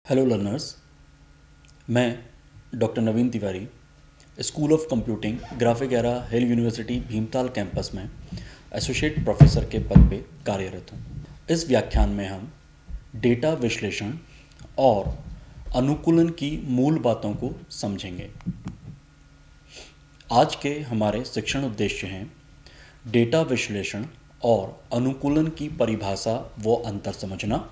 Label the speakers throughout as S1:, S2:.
S1: Hello learners, मैं doctor Naveen Tiwari school of computing graphic era hill university Bhimtal campus में associate professor के पद पे कार्यरत हूँ। इस व्याख्यान में हम डेटा विश्लेषण और अनुकूलन की मूल बातों को समझेंगे। आज के हमारे शिक्षण उद्देश्य हैं डेटा विश्लेषण और अनुकूलन की परिभाषा व अंतर समझना,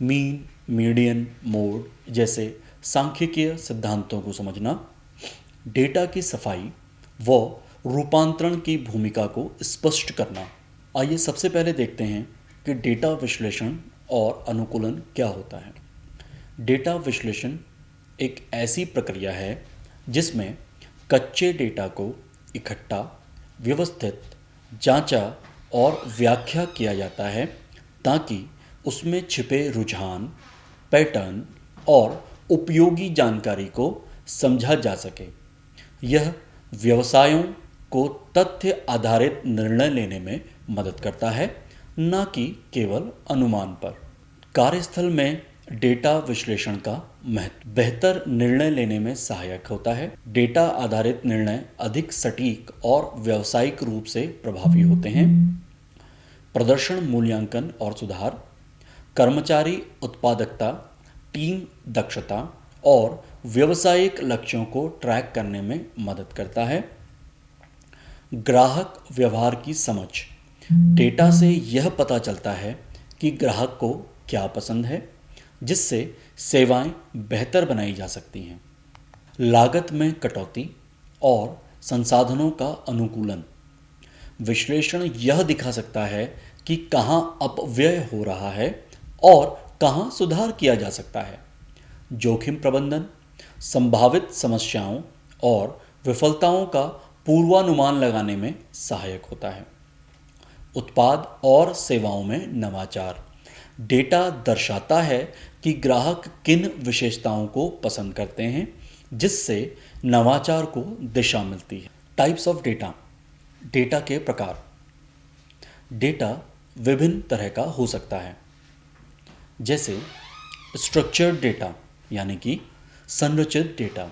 S1: मीन, मीडियन, मोड जैसे सांख्यिकीय सिद्धांतों को समझना, डेटा की सफाई व रूपांतरण की भूमिका को स्पष्ट करना। आइए सबसे पहले देखते हैं कि डेटा विश्लेषण और अनुकूलन क्या होता है। डेटा विश्लेषण एक ऐसी प्रक्रिया है जिसमें कच्चे डेटा को इकट्ठा, व्यवस्थित, जांचा और व्याख्या किया जाता है ताकि उसमें छिपे रुझान, पैटर्न और उपयोगी जानकारी को समझा जा सके। यह व्यवसायों को तथ्य आधारित निर्णय लेने में मदद करता है, न कि केवल अनुमान पर। कार्यस्थल में डेटा विश्लेषण का महत्व बेहतर निर्णय लेने में सहायक होता है। डेटा आधारित निर्णय अधिक सटीक और व्यावसायिक रूप से प्रभावी होते हैं। प्रदर्शन मूल्यांकन और सुधार, कर्मचारी उत्पादकता, टीम दक्षता और व्यावसायिक लक्ष्यों को ट्रैक करने में मदद करता है। ग्राहक व्यवहार की समझ, डेटा से यह पता चलता है कि ग्राहक को क्या पसंद है, जिससे सेवाएं बेहतर बनाई जा सकती हैं। लागत में कटौती और संसाधनों का अनुकूलन, विश्लेषण यह दिखा सकता है कि कहाँ अपव्यय हो रहा है और कहाँ सुधार किया जा सकता है। जोखिम प्रबंधन, संभावित समस्याओं और विफलताओं का पूर्वानुमान लगाने में सहायक होता है। उत्पाद और सेवाओं में नवाचार, डेटा दर्शाता है कि ग्राहक किन विशेषताओं को पसंद करते हैं, जिससे नवाचार को दिशा मिलती है। टाइप्स ऑफ डेटा, डेटा के प्रकार। डेटा विभिन्न तरह का हो सकता है, जैसे स्ट्रक्चर्ड डेटा यानी कि संरचित डेटा,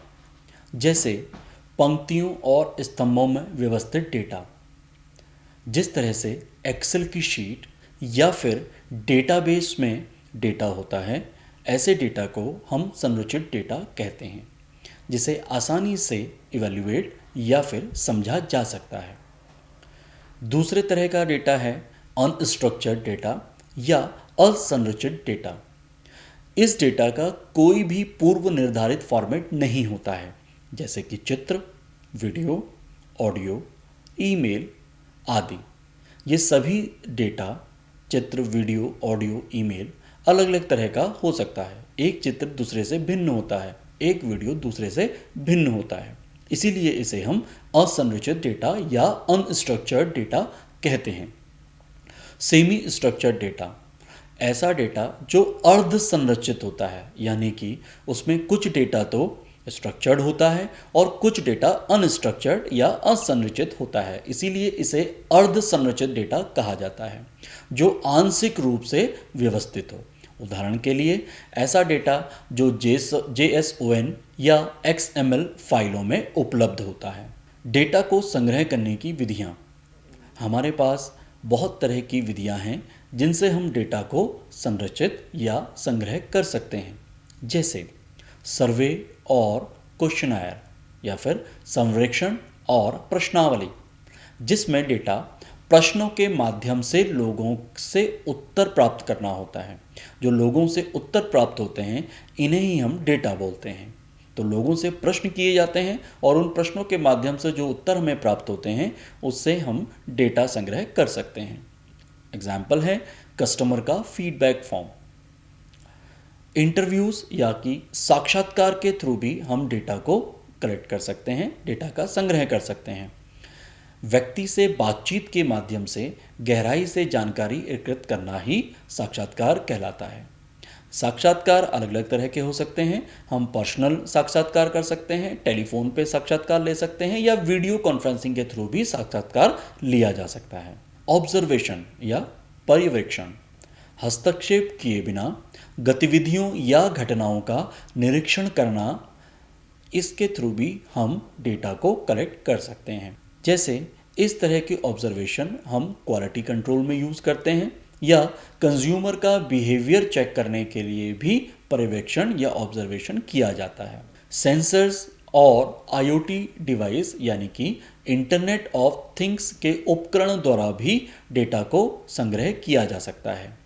S1: जैसे पंक्तियों और स्तंभों में व्यवस्थित डेटा। जिस तरह से एक्सेल की शीट या फिर डेटाबेस में डेटा होता है, ऐसे डेटा को हम संरचित डेटा कहते हैं, जिसे आसानी से इवैल्यूएट या फिर समझा जा सकता है। दूसरे तरह का डेटा है अनस्ट्रक्चर्ड डेटा या असंरचित डेटा। इस डेटा का कोई भी पूर्व निर्धारित फॉर्मेट नहीं होता है, जैसे कि चित्र, वीडियो, ऑडियो, ईमेल आदि। ये सभी डेटा, चित्र, वीडियो, ऑडियो, ईमेल अलग अलग तरह का हो सकता है। एक चित्र दूसरे से भिन्न होता है, एक वीडियो दूसरे से भिन्न होता है, इसीलिए इसे हम असंरचित डेटा या अनस्ट्रक्चर्ड डेटा कहते हैं। सेमी स्ट्रक्चर्ड डेटा, ऐसा डेटा जो अर्ध संरचित होता है, यानी कि उसमें कुछ डेटा तो स्ट्रक्चर्ड होता है और कुछ डेटा अनस्ट्रक्चर्ड या असंरचित होता है, इसीलिए इसे अर्ध संरचित डेटा कहा जाता है, जो आंशिक रूप से व्यवस्थित हो। उदाहरण के लिए ऐसा डेटा जो JSON या XML फाइलों में उपलब्ध होता है। डेटा को संग्रह करने की विधियाँ, हमारे पास बहुत तरह की विधियाँ हैं जिनसे हम डेटा को संरचित या संग्रह कर सकते हैं, जैसे सर्वे और क्वेश्चनायर या फिर संरेक्षण और प्रश्नावली, जिसमें डेटा प्रश्नों के माध्यम से लोगों से उत्तर प्राप्त करना होता है। जो लोगों से उत्तर प्राप्त होते हैं, इन्हें ही हम डेटा बोलते हैं। तो लोगों से प्रश्न किए जाते हैं और उन प्रश्नों के माध्यम से जो उत्तर हमें प्राप्त होते हैं, उससे हम डेटा संग्रह कर सकते हैं। एग्जाम्पल है कस्टमर का फीडबैक फॉर्म। इंटरव्यूज़ या कि साक्षात्कार के थ्रू भी हम डेटा को कलेक्ट कर सकते हैं, डेटा का संग्रह कर सकते हैं। व्यक्ति से बातचीत के माध्यम से गहराई से जानकारी एकत्रित करना ही साक्षात्कार कहलाता है। साक्षात्कार अलग अलग तरह के हो सकते हैं। हम पर्सनल साक्षात्कार कर सकते हैं, टेलीफोन पे साक्षात्कार ले सकते हैं, या वीडियो कॉन्फ्रेंसिंग के थ्रू भी साक्षात्कार लिया जा सकता है। ऑब्जर्वेशन या पर्यवेक्षण, हस्तक्षेप किए बिना गतिविधियों या घटनाओं का निरीक्षण करना, इसके थ्रू भी हम डेटा को कलेक्ट कर सकते हैं। जैसे इस तरह के ऑब्जर्वेशन हम क्वालिटी कंट्रोल में यूज़ करते हैं, या कंज्यूमर का बिहेवियर चेक करने के लिए भी पर्यवेक्षण या ऑब्जर्वेशन किया जाता है। सेंसर्स और आईओटी डिवाइस यानी कि इंटरनेट ऑफ थिंग्स के उपकरण द्वारा भी डेटा को संग्रह किया जा सकता है।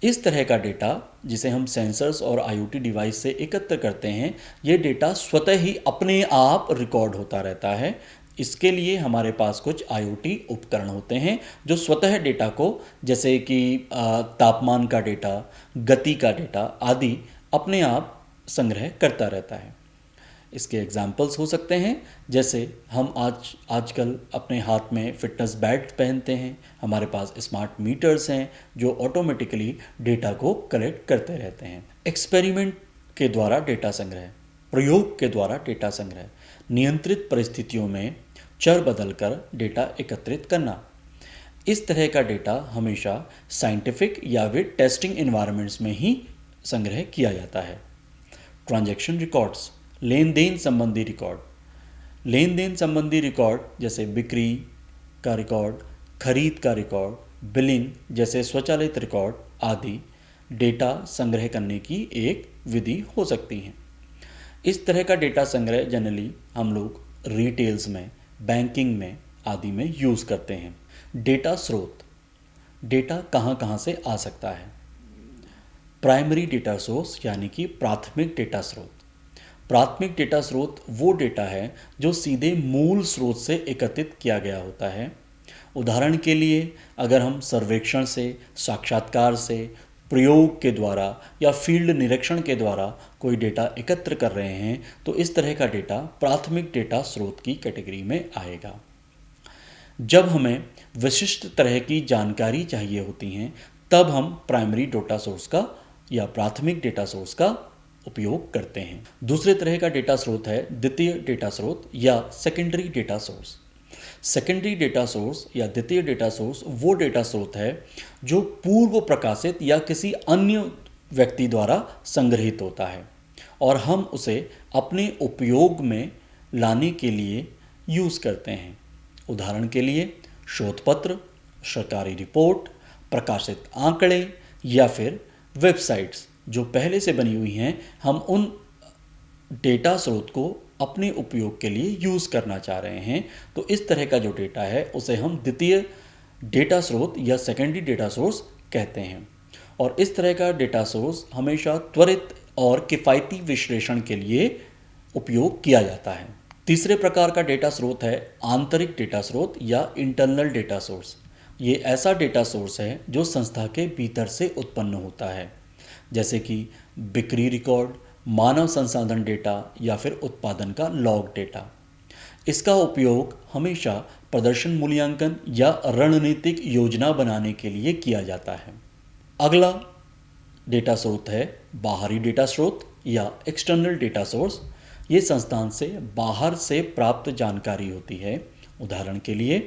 S1: इस तरह का डेटा जिसे हम सेंसर्स और आईओटी डिवाइस से एकत्र करते हैं, ये डेटा स्वतः ही अपने आप रिकॉर्ड होता रहता है। इसके लिए हमारे पास कुछ आईओटी उपकरण होते हैं जो स्वतः डेटा को, जैसे कि तापमान का डेटा, गति का डेटा आदि अपने आप संग्रह करता रहता है। इसके एग्जाम्पल्स हो सकते हैं, जैसे हम आजकल अपने हाथ में फिटनेस बैंड पहनते हैं, हमारे पास स्मार्ट मीटर्स हैं जो ऑटोमेटिकली डेटा को कलेक्ट करते रहते हैं। एक्सपेरिमेंट के द्वारा डेटा संग्रह, प्रयोग के द्वारा डेटा संग्रह, नियंत्रित परिस्थितियों में चर बदलकर डेटा एकत्रित करना। इस तरह का डेटा हमेशा साइंटिफिक या फिर टेस्टिंग इन्वायरमेंट्स में ही संग्रह किया जाता है। ट्रांजैक्शन रिकॉर्ड्स, लेन देन संबंधी रिकॉर्ड, लेन देन संबंधी रिकॉर्ड जैसे बिक्री का रिकॉर्ड, खरीद का रिकॉर्ड, बिलिंग जैसे स्वचालित रिकॉर्ड आदि डेटा संग्रह करने की एक विधि हो सकती है। इस तरह का डेटा संग्रह जनरली हम लोग रिटेल्स में, बैंकिंग में आदि में यूज़ करते हैं। डेटा स्रोत, डेटा कहाँ कहाँ से आ सकता है। प्राइमरी डेटा सोर्स यानी कि प्राथमिक डेटा स्रोत। प्राथमिक डेटा स्रोत वो डेटा है जो सीधे मूल स्रोत से एकत्रित किया गया होता है। उदाहरण के लिए अगर हम सर्वेक्षण से, साक्षात्कार से, प्रयोग के द्वारा या फील्ड निरीक्षण के द्वारा कोई डेटा एकत्र कर रहे हैं तो इस तरह का डेटा प्राथमिक डेटा स्रोत की कैटेगरी में आएगा। जब हमें विशिष्ट तरह की जानकारी चाहिए होती हैं तब हम प्राइमरी डेटा सोर्स का या प्राथमिक डेटा सोर्स का उपयोग करते हैं। दूसरे तरह का डेटा स्रोत है द्वितीय डेटा स्रोत या secondary data source. Secondary data source या द्वितीय डेटा सोर्स वो डेटा स्रोत है जो पूर्व प्रकाशित या किसी अन्य व्यक्ति द्वारा संग्रहित होता है और हम उसे अपने उपयोग में लाने के लिए यूज़ करते हैं। उदाहरण के लिए शोध पत्र, सरकारी रिपोर्ट, प्रकाशित आंकड़े या फिर वेबसाइट्स जो पहले से बनी हुई हैं, हम उन डेटा स्रोत को अपने उपयोग के लिए यूज़ करना चाह रहे हैं तो इस तरह का जो डेटा है उसे हम द्वितीय डेटा स्रोत या सेकेंडरी डेटा सोर्स कहते हैं। और इस तरह का डेटा सोर्स हमेशा त्वरित और किफ़ायती विश्लेषण के लिए उपयोग किया जाता है। तीसरे प्रकार का डेटा स्रोत है आंतरिक डेटा स्रोत या इंटरनल डेटा सोर्स। ये ऐसा डेटा सोर्स है जो संस्था के भीतर से उत्पन्न होता है, जैसे कि बिक्री रिकॉर्ड, मानव संसाधन डेटा या फिर उत्पादन का लॉग डेटा। इसका उपयोग हमेशा प्रदर्शन मूल्यांकन या रणनीतिक योजना बनाने के लिए किया जाता है। अगला डेटा स्रोत है बाहरी डेटा स्रोत या एक्सटर्नल डेटा सोर्स। ये संस्थान से बाहर से प्राप्त जानकारी होती है। उदाहरण के लिए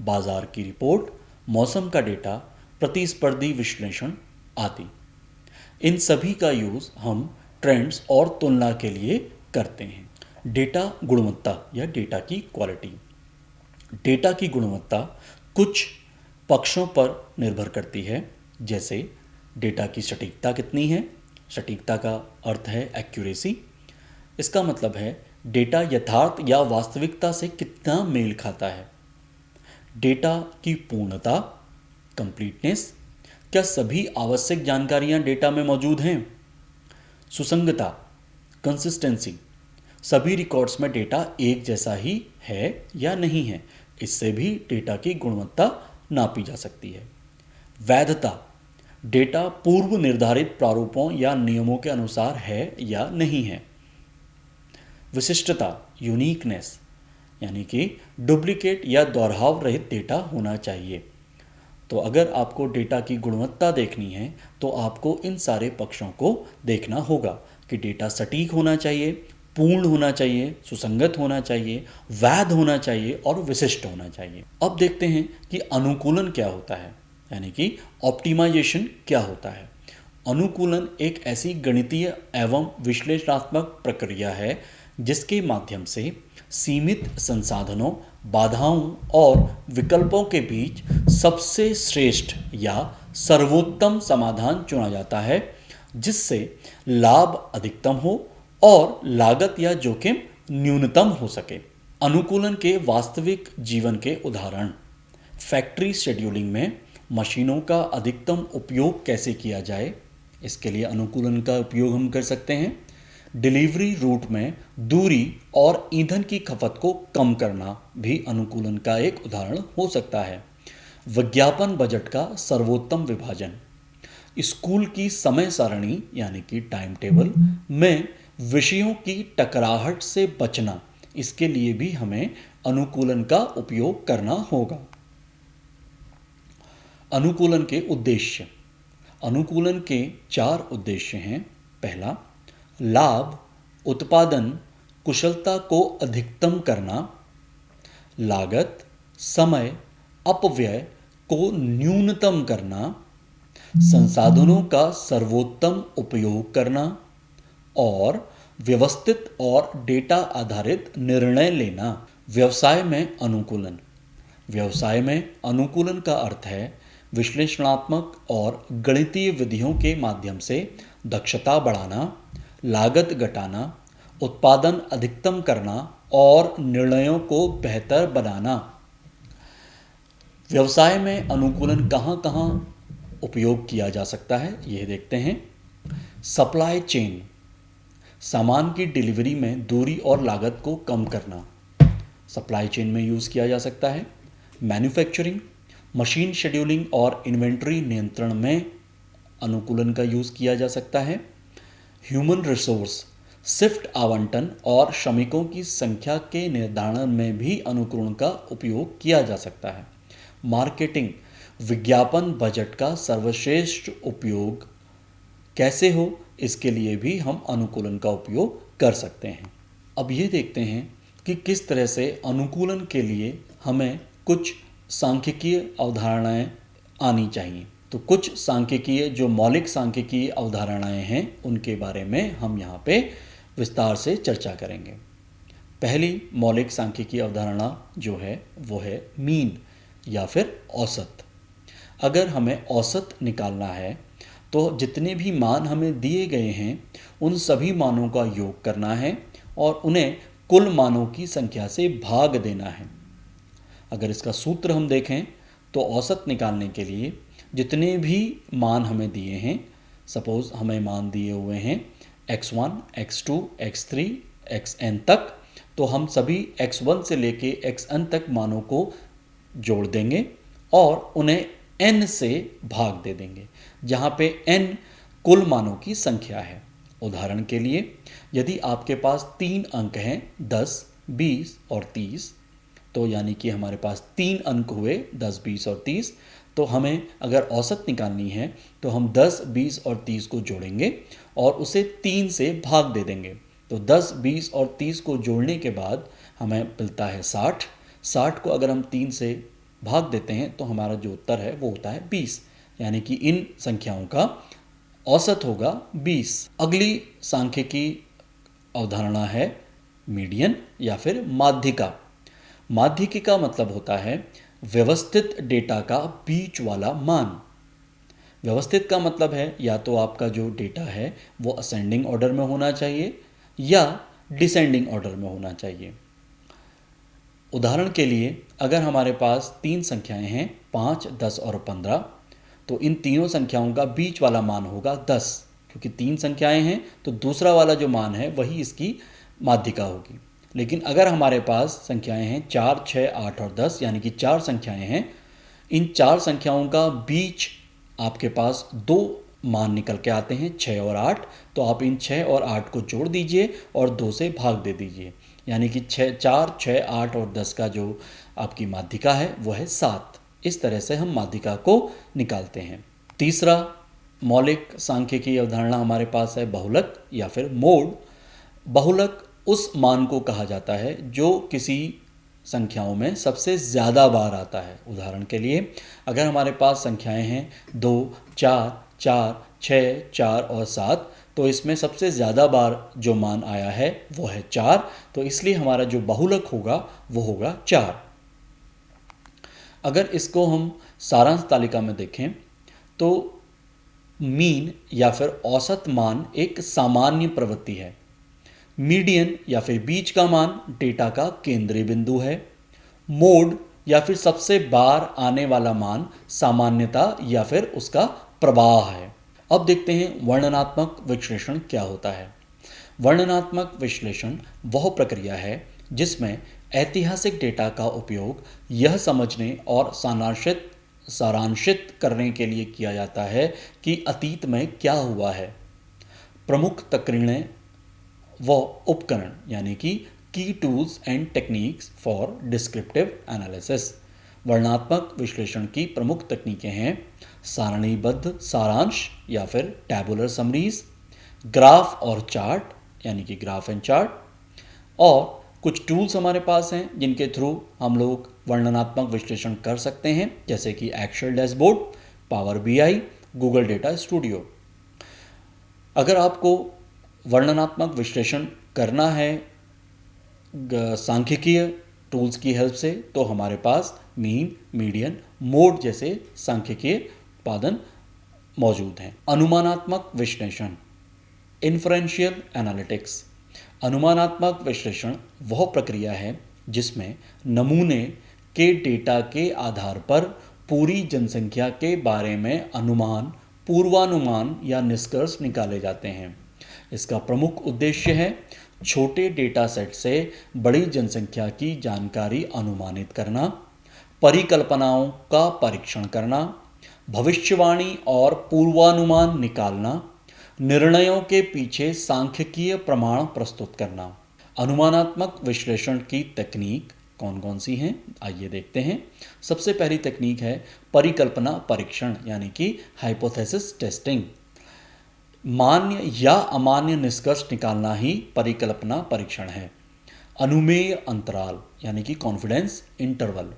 S1: बाजार की रिपोर्ट, मौसम का डेटा, प्रतिस्पर्धी विश्लेषण आदि। इन सभी का यूज़ हम ट्रेंड्स और तुलना के लिए करते हैं। डेटा गुणवत्ता या डेटा की क्वालिटी। डेटा की गुणवत्ता कुछ पक्षों पर निर्भर करती है, जैसे डेटा की सटीकता कितनी है। सटीकता का अर्थ है एक्यूरेसी। इसका मतलब है डेटा यथार्थ या वास्तविकता से कितना मेल खाता है। डेटा की पूर्णता, कंप्लीटनेस, क्या सभी आवश्यक जानकारियां डेटा में मौजूद हैं। सुसंगता, कंसिस्टेंसी, सभी रिकॉर्ड्स में डेटा एक जैसा ही है या नहीं है। इससे भी डेटा की गुणवत्ता नापी जा सकती है। वैधता, डेटा पूर्व निर्धारित प्रारूपों या नियमों के अनुसार है या नहीं है। विशिष्टता, यूनिकनेस, यानी कि डुप्लीकेट या दोहराव रहित डेटा होना चाहिए। तो अगर आपको डेटा की गुणवत्ता देखनी है तो आपको इन सारे पक्षों को देखना होगा कि डेटा सटीक होना चाहिए, पूर्ण होना चाहिए, सुसंगत होना चाहिए, वैध होना चाहिए और विशिष्ट होना चाहिए। अब देखते हैं कि अनुकूलन क्या होता है। यानी कि ऑप्टिमाइजेशन क्या होता है। अनुकूलन एक ऐसी गणितीय एवं विश्लेषणात्मक प्रक्रिया है जिसके माध्यम से सीमित संसाधनों, बाधाओं और विकल्पों के बीच सबसे श्रेष्ठ या सर्वोत्तम समाधान चुना जाता है, जिससे लाभ अधिकतम हो और लागत या जोखिम न्यूनतम हो सके। अनुकूलन के वास्तविक जीवन के उदाहरण। फैक्ट्री शेड्यूलिंग में मशीनों का अधिकतम उपयोग कैसे किया जाए, इसके लिए अनुकूलन का उपयोग हम कर सकते हैं। डिलीवरी रूट में दूरी और ईंधन की खपत को कम करना भी अनुकूलन का एक उदाहरण हो सकता है। विज्ञापन बजट का सर्वोत्तम विभाजन। स्कूल की समय सारणी यानी कि टाइम टेबल में विषयों की टकराहट से बचना, इसके लिए भी हमें अनुकूलन का उपयोग करना होगा। अनुकूलन के उद्देश्य। अनुकूलन के 4 उद्देश्य हैं। पहला, लाभ, उत्पादन, कुशलता को अधिकतम करना। लागत, समय, अपव्यय को न्यूनतम करना। संसाधनों का सर्वोत्तम उपयोग करना और व्यवस्थित और डेटा आधारित निर्णय लेना। व्यवसाय में अनुकूलन। व्यवसाय में अनुकूलन का अर्थ है विश्लेषणात्मक और गणितीय विधियों के माध्यम से दक्षता बढ़ाना, लागत घटाना, उत्पादन अधिकतम करना और निर्णयों को बेहतर बनाना। व्यवसाय में अनुकूलन कहाँ कहाँ उपयोग किया जा सकता है, यह देखते हैं। सप्लाई चेन, सामान की डिलीवरी में दूरी और लागत को कम करना, सप्लाई चेन में यूज़ किया जा सकता है। मैन्युफैक्चरिंग, मशीन शेड्यूलिंग और इन्वेंट्री नियंत्रण में अनुकूलन का यूज़ किया जा सकता है। ह्यूमन रिसोर्स, शिफ्ट आवंटन और श्रमिकों की संख्या के निर्धारण में भी अनुकूलन का उपयोग किया जा सकता है। मार्केटिंग, विज्ञापन बजट का सर्वश्रेष्ठ उपयोग कैसे हो, इसके लिए भी हम अनुकूलन का उपयोग कर सकते हैं। अब ये देखते हैं कि किस तरह से अनुकूलन के लिए हमें कुछ सांख्यिकीय अवधारणाएं आनी चाहिए। तो कुछ सांख्यिकीय जो मौलिक सांख्यिकीय अवधारणाएं हैं उनके बारे में हम यहाँ पे विस्तार से चर्चा करेंगे। पहली मौलिक सांख्यिकीय अवधारणा जो है वो है मीन या फिर औसत। अगर हमें औसत निकालना है तो जितने भी मान हमें दिए गए हैं उन सभी मानों का योग करना है और उन्हें कुल मानों की संख्या से भाग देना है। अगर इसका सूत्र हम देखें तो औसत निकालने के लिए जितने भी मान हमें दिए हैं, सपोज़ हमें मान दिए हुए हैं x1, x2, x3, xn तक, तो हम सभी x1 से लेके xn तक मानों को जोड़ देंगे और उन्हें n से भाग दे देंगे, जहाँ पे n कुल मानों की संख्या है। उदाहरण के लिए यदि आपके पास 3 अंक हैं 10, 20 और 30, तो यानी कि हमारे पास 3 अंक हुए 10, 20 और 30, तो हमें अगर औसत निकालनी है तो हम 10, 20 और 30 को जोड़ेंगे और उसे 3 से भाग दे देंगे। तो 10, 20 और 30 को जोड़ने के बाद हमें मिलता है 60। 60 को अगर हम 3 से भाग देते हैं तो हमारा जो उत्तर है वो होता है 20, यानी कि इन संख्याओं का औसत होगा 20। अगली सांख्यिकी अवधारणा है मीडियन या फिर माध्यिका। माध्यिकी का मतलब होता है व्यवस्थित डेटा का बीच वाला मान। व्यवस्थित का मतलब है या तो आपका जो डेटा है वो असेंडिंग ऑर्डर में होना चाहिए या डिसेंडिंग ऑर्डर में होना चाहिए। उदाहरण के लिए अगर हमारे पास 3 संख्याएं हैं 5, 10 और 15, तो इन तीनों संख्याओं का बीच वाला मान होगा 10, क्योंकि 3 संख्याएं हैं तो दूसरा वाला जो मान है वही इसकी माध्यिका होगी। लेकिन अगर हमारे पास संख्याएं हैं 4, 6, 8 और 10, यानी कि 4 संख्याएं हैं, इन 4 संख्याओं का बीच आपके पास 2 मान निकल के आते हैं 6 और 8, तो आप इन 6 और 8 को जोड़ दीजिए और 2 से भाग दे दीजिए, यानी कि 4, 6, 8 और 10 का जो आपकी माध्यिका है वो है 7। इस तरह से हम माध्यिका को निकालते हैं। तीसरा मौलिक सांख्यिकी अवधारणा हमारे पास है बहुलक या फिर मोड। बहुलक उस मान को कहा जाता है जो किसी संख्याओं में सबसे ज़्यादा बार आता है। उदाहरण के लिए अगर हमारे पास संख्याएं हैं 2, 4, 4, 6, 4 और 7, तो इसमें सबसे ज़्यादा बार जो मान आया है वो है 4, तो इसलिए हमारा जो बहुलक होगा वो होगा 4। अगर इसको हम सारांश तालिका में देखें तो मीन या फिर औसत मान एक सामान्य प्रवृत्ति है। मीडियन या फिर बीच का मान डेटा का केंद्रीय बिंदु है। मोड या फिर सबसे बार आने वाला मान सामान्यता या फिर उसका प्रवाह है। अब देखते हैं वर्णनात्मक विश्लेषण क्या होता है। वर्णनात्मक विश्लेषण वह प्रक्रिया है जिसमें ऐतिहासिक डेटा का उपयोग यह समझने और सारांशित करने के लिए किया जाता है कि अतीत में क्या हुआ है। प्रमुख तकनीकें व उपकरण यानी कि की tools and techniques for descriptive analysis. वर्णनात्मक विश्लेषण की प्रमुख तकनीकें हैं सारणीबद्ध सारांश या फिर टैबुलर समरीज, ग्राफ और चार्ट यानी कि ग्राफ एंड चार्ट, और कुछ टूल्स हमारे पास हैं जिनके थ्रू हम लोग वर्णनात्मक विश्लेषण कर सकते हैं, जैसे कि Excel dashboard, Power BI, Google Data Studio. अगर आपको वर्णनात्मक विश्लेषण करना है सांख्यिकीय टूल्स की हेल्प से, तो हमारे पास मीन, मीडियन, मोड जैसे सांख्यिकीय उत्पादन मौजूद हैं। अनुमानात्मक विश्लेषण, इन्फरेंशियल एनालिटिक्स। अनुमानात्मक विश्लेषण वह प्रक्रिया है जिसमें नमूने के डेटा के आधार पर पूरी जनसंख्या के बारे में अनुमान, पूर्वानुमान या निष्कर्ष निकाले जाते हैं। इसका प्रमुख उद्देश्य है छोटे डेटा सेट से बड़ी जनसंख्या की जानकारी अनुमानित करना, परिकल्पनाओं का परीक्षण करना, भविष्यवाणी और पूर्वानुमान निकालना, निर्णयों के पीछे सांख्यिकीय प्रमाण प्रस्तुत करना। अनुमानात्मक विश्लेषण की तकनीक कौन कौन सी हैं, आइए देखते हैं। सबसे पहली तकनीक है परिकल्पना परीक्षण यानी कि हाइपोथेसिस टेस्टिंग। मान्य या अमान्य निष्कर्ष निकालना ही परिकल्पना परीक्षण है। अनुमेय अंतराल यानी कि कॉन्फिडेंस इंटरवल,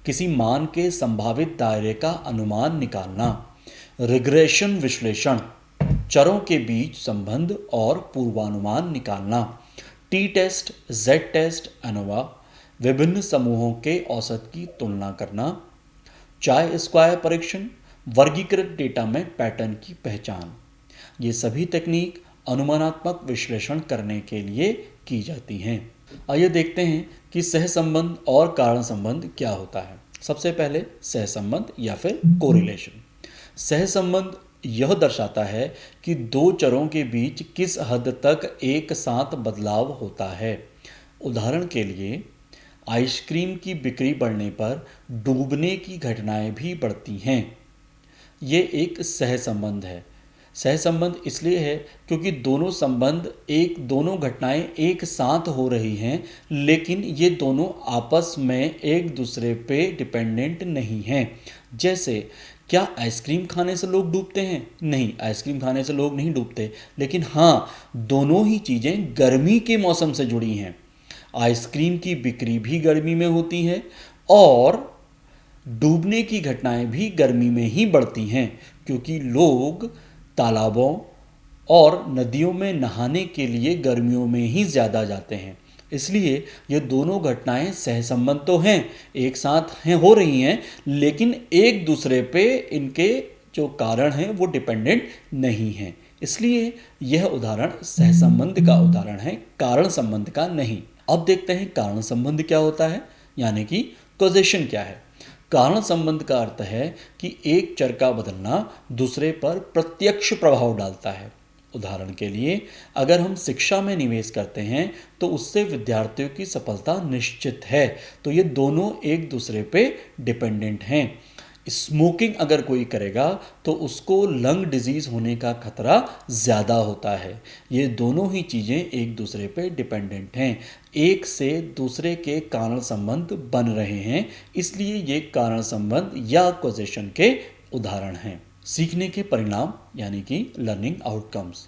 S1: किसी मान के संभावित दायरे का अनुमान निकालना। रिग्रेशन विश्लेषण, चरों के बीच संबंध और पूर्वानुमान निकालना। T test, z test, ANOVA, विभिन्न समूहों के औसत की तुलना करना। चाय स्क्वायर परीक्षण, वर्गीकृत डेटा में पैटर्न की पहचान। ये सभी तकनीक अनुमानात्मक विश्लेषण करने के लिए की जाती हैं। आइए देखते हैं कि सहसंबंध और कारण संबंध क्या होता है। सबसे पहले सहसंबंध या फिर कोरिलेशन। सहसंबंध यह दर्शाता है कि दो चरों के बीच किस हद तक एक साथ बदलाव होता है। उदाहरण के लिए आइसक्रीम की बिक्री बढ़ने पर डूबने की घटनाएं भी बढ़ती हैं। ये एक सहसंबंध है। सहसंबंध इसलिए है क्योंकि दोनों घटनाएं एक साथ हो रही हैं, लेकिन ये दोनों आपस में एक दूसरे पे डिपेंडेंट नहीं हैं। जैसे क्या आइसक्रीम खाने से लोग डूबते हैं? नहीं, आइसक्रीम खाने से लोग नहीं डूबते, लेकिन हाँ, दोनों ही चीज़ें गर्मी के मौसम से जुड़ी हैं। आइसक्रीम की बिक्री भी गर्मी में होती है और डूबने की घटनाएं भी गर्मी में ही बढ़ती हैं, क्योंकि लोग तालाबों और नदियों में नहाने के लिए गर्मियों में ही ज़्यादा जाते हैं। इसलिए ये दोनों घटनाएं सहसंबंध तो हैं, एक साथ हो रही हैं, लेकिन एक दूसरे पे इनके जो कारण हैं वो डिपेंडेंट नहीं हैं। इसलिए यह उदाहरण सहसंबंध का उदाहरण है, कारण संबंध का नहीं। अब देखते हैं कारण संबंध क्या होता है, यानी कि कॉजेशन क्या है। कारण संबंध का अर्थ है कि एक चर का बदलना दूसरे पर प्रत्यक्ष प्रभाव डालता है। उदाहरण के लिए अगर हम शिक्षा में निवेश करते हैं तो उससे विद्यार्थियों की सफलता निश्चित है, तो ये दोनों एक दूसरे पे डिपेंडेंट हैं। स्मोकिंग अगर कोई करेगा तो उसको लंग डिजीज़ होने का खतरा ज़्यादा होता है। ये दोनों ही चीज़ें एक दूसरे पे डिपेंडेंट हैं, एक से दूसरे के कारण संबंध बन रहे हैं, इसलिए ये कारण संबंध या कॉजेशन के उदाहरण हैं। सीखने के परिणाम यानी कि लर्निंग आउटकम्स।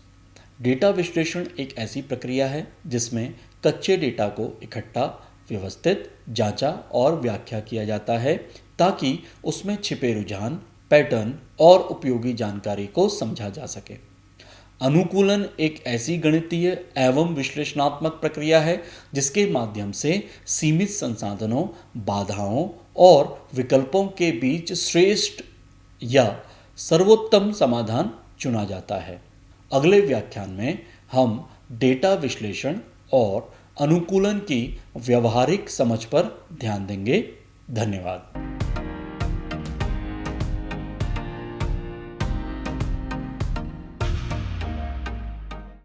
S1: डेटा विश्लेषण एक ऐसी प्रक्रिया है जिसमें कच्चे डेटा को इकट्ठा, व्यवस्थित, जांचा और व्याख्या किया जाता है ताकि उसमें छिपे रुझान, पैटर्न और उपयोगी जानकारी को समझा जा सके। अनुकूलन एक ऐसी गणितीय एवं विश्लेषणात्मक प्रक्रिया है जिसके माध्यम से सीमित संसाधनों, बाधाओं और विकल्पों के बीच श्रेष्ठ या सर्वोत्तम समाधान चुना जाता है। अगले व्याख्यान में हम डेटा विश्लेषण और अनुकूलन की व्यवहारिक समझ पर ध्यान देंगे। धन्यवाद।